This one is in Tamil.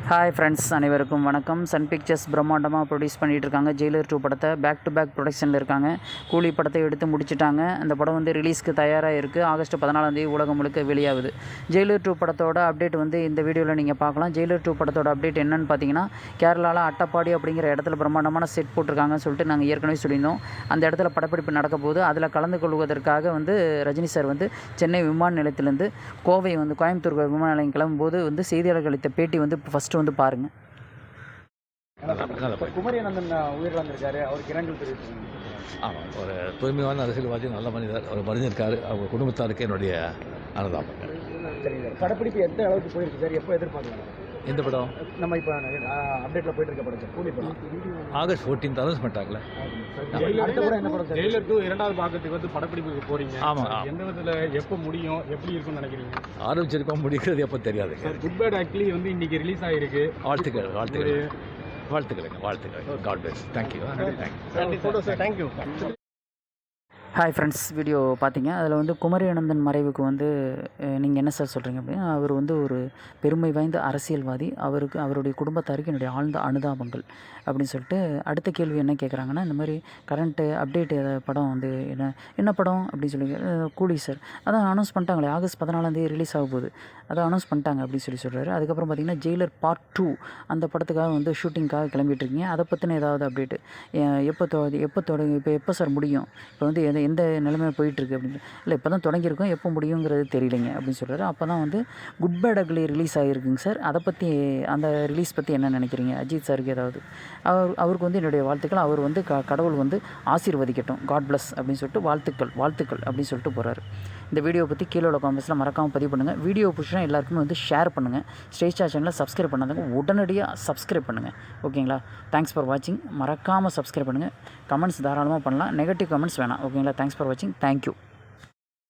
ஹாய் ஃப்ரெண்ட்ஸ், அனைவருக்கும் வணக்கம். சன் பிக்சர்ஸ் பிரம்மாண்டமாக ப்ரொடியூஸ் பண்ணிகிட்டு இருக்காங்க. ஜெயிலர் 2 படத்தை பேக் டு பேக் ப்ரொடக்ஷனில் இருக்காங்க. கூலி படத்தை எடுத்து முடிச்சிட்டாங்க. அந்த படம் வந்து ரிலீஸ்க்கு தயாராக இருக்குது. ஆகஸ்ட் 14 உலகம் முழுக்க வெளியாகுது. ஜெயிலர் 2 படத்தோட அப்டேட் வந்து இந்த வீடியோவில் நீங்கள் பார்க்கலாம். ஜெயிலர் 2 படத்தோட அப்டேட் என்னென்னு பார்த்தீங்கன்னா, கேரளாவில் அட்டப்பாடி அப்படிங்கிற இடத்துல பிரம்மாண்டமான செட் போட்டிருக்காங்கன்னு சொல்லிட்டு நாங்கள் ஏற்கனவே சொல்லியிருந்தோம். அந்த இடத்துல படப்பிடிப்பு நடக்க போது அதில் கலந்து கொள்வதற்காக வந்து ரஜினி சார் வந்து சென்னை விமான நிலையத்திலேருந்து கோவை வந்து கோயம்புத்தூர் விமான நிலையம் கிளம்பும்போது வந்து செய்தியாளர்கள் அளித்த பேட்டி வந்து ஃபஸ்ட்டு வந்து பாருங்கள். குமரி அனந்தன் உயிரிழந்திருக்காரு, அவருக்கு இரங்கல் தெரிவிச்சிருக்கீங்க. ஆமாம், ஒரு தூய்மையான அரசியல்வாதி, நல்ல மனிதர், அவர் மறைஞ்சிருக்காரு. அவங்க குடும்பத்தாருக்கு என்னுடைய அனுதாபங்கள். சரிங்க சார், படப்பிடிப்பு எந்த அளவுக்கு போயிருக்கு சார்? எப்போ எதிர்பார்க்கலாம்? எந்த படம்? நம்ம இப்போ அப்டேட்டில் போயிட்டு இருக்க படம் சார், கூலி படம். ஆகஸ்ட் 14 அனௌன்ஸ் பண்ணிட்டாங்களே. அடுத்த படம் என்ன படம் சார்? ஜெயிலர் 2 இரண்டாவது பாகத்துக்கு வந்து படப்பிடிப்புக்கு போறீங்க. ஆமாம். எந்த விதத்தில் எப்போ முடியும், எப்படி இருக்கும்னு நினைக்கிறீங்க? ஆரம்பிச்சிருக்கோம், முடிக்கிறது எப்போ தெரியாது. சார், குட் பேட் ஆக்சுவலி வந்து இன்னைக்கு ரிலீஸ் ஆகிருக்கு. வாழ்த்துக்கள், வாழ்த்துக்கள், வாழ்த்துக்கள், வாழ்த்துக்கள். God bless. Thank you. Thank you. Hi friends, video பார்த்தீங்க. அதில் வந்து குமரி அனந்தன் மறைவுக்கு வந்து நீங்கள் என்ன சார் சொல்கிறீங்க அப்படின்னா, அவர் வந்து ஒரு பெருமை வாய்ந்த அரசியல்வாதி, அவருக்கு அவருடைய குடும்பத்தாருக்கு என்னுடைய ஆழ்ந்த அனுதாபங்கள் அப்படின்னு சொல்லிட்டு அடுத்த கேள்வி என்ன கேட்குறாங்கன்னா, இந்த மாதிரி கரண்ட்டு அப்டேட் படம் வந்து என்ன படம் அப்படின்னு சொல்லி கூலி சார் அதான் அனௌன்ஸ் பண்ணிட்டாங்களே, ஆகஸ்ட் 14 ரிலீஸ் ஆக போகுது, அதை அனௌன்ஸ் பண்ணிட்டாங்க அப்படின்னு சொல்கிறாரு. அதுக்கப்புறம் பார்த்திங்கன்னா ஜெயிலர் பார்ட் 2 அந்த படத்துக்காக வந்து ஷூட்டிங்காக கிளம்பிட்டுருக்கீங்க. அதை பற்றின ஏதாவது அப்டேட்டு எப்போ தொடங்கி இப்போ எப்போ சார் முடியும், இப்போ வந்து எந்த நிலைமையில் போயிட்டுருக்கு அப்படின்னு இல்லை, இப்போ தான் தொடங்கியிருக்கோம், எப்போ முடியுங்கிறது தெரியலைங்க அப்படின்னு சொல்கிறாரு. அப்போ தான் வந்து குட் பேட் அக்லி ரிலீஸ் ஆகிருக்குங்க சார், அதை பற்றி அந்த ரிலீஸ் பற்றி என்ன நினைக்கிறீங்க? அஜித் சாருக்கு ஏதாவது அவருக்கு வந்து என்னுடைய வாழ்த்துக்கள், அவர் வந்து கடவுள் வந்து ஆசீர்வதிக்கட்டும், காட் பிளஸ் அப்படின்னு சொல்லிட்டு வாழ்த்துக்கள் அப்படின்னு சொல்லிட்டு போகிறாரு. இந்த வீடியோ பற்றி கீழே உள்ள காமெண்ட்ஸில் மறக்காமல் பதிவு பண்ணுங்கள். வீடியோ பிடிச்சினா எல்லாருக்குமே வந்து ஷேர் பண்ணுங்கள். ஸ்டேஜ் சேனலை சப்ஸ்கிரைப் பண்ணாதவங்க உடனடியாக சப்ஸ்கிரைப் பண்ணுங்கள். ஓகேங்களா? தேங்க்ஸ் ஃபார் வாட்சிங். மறக்காமல் சப்ஸ்கிரைப் பண்ணுங்கள். கமெண்ட்ஸ் தாராளமாக பண்ணலாம், நெகட்டிவ் கமெண்ட்ஸ் வேணாம். ஓகேங்களா? தேங்க்ஸ் ஃபார் வாட்சிங். தேங்க்யூ.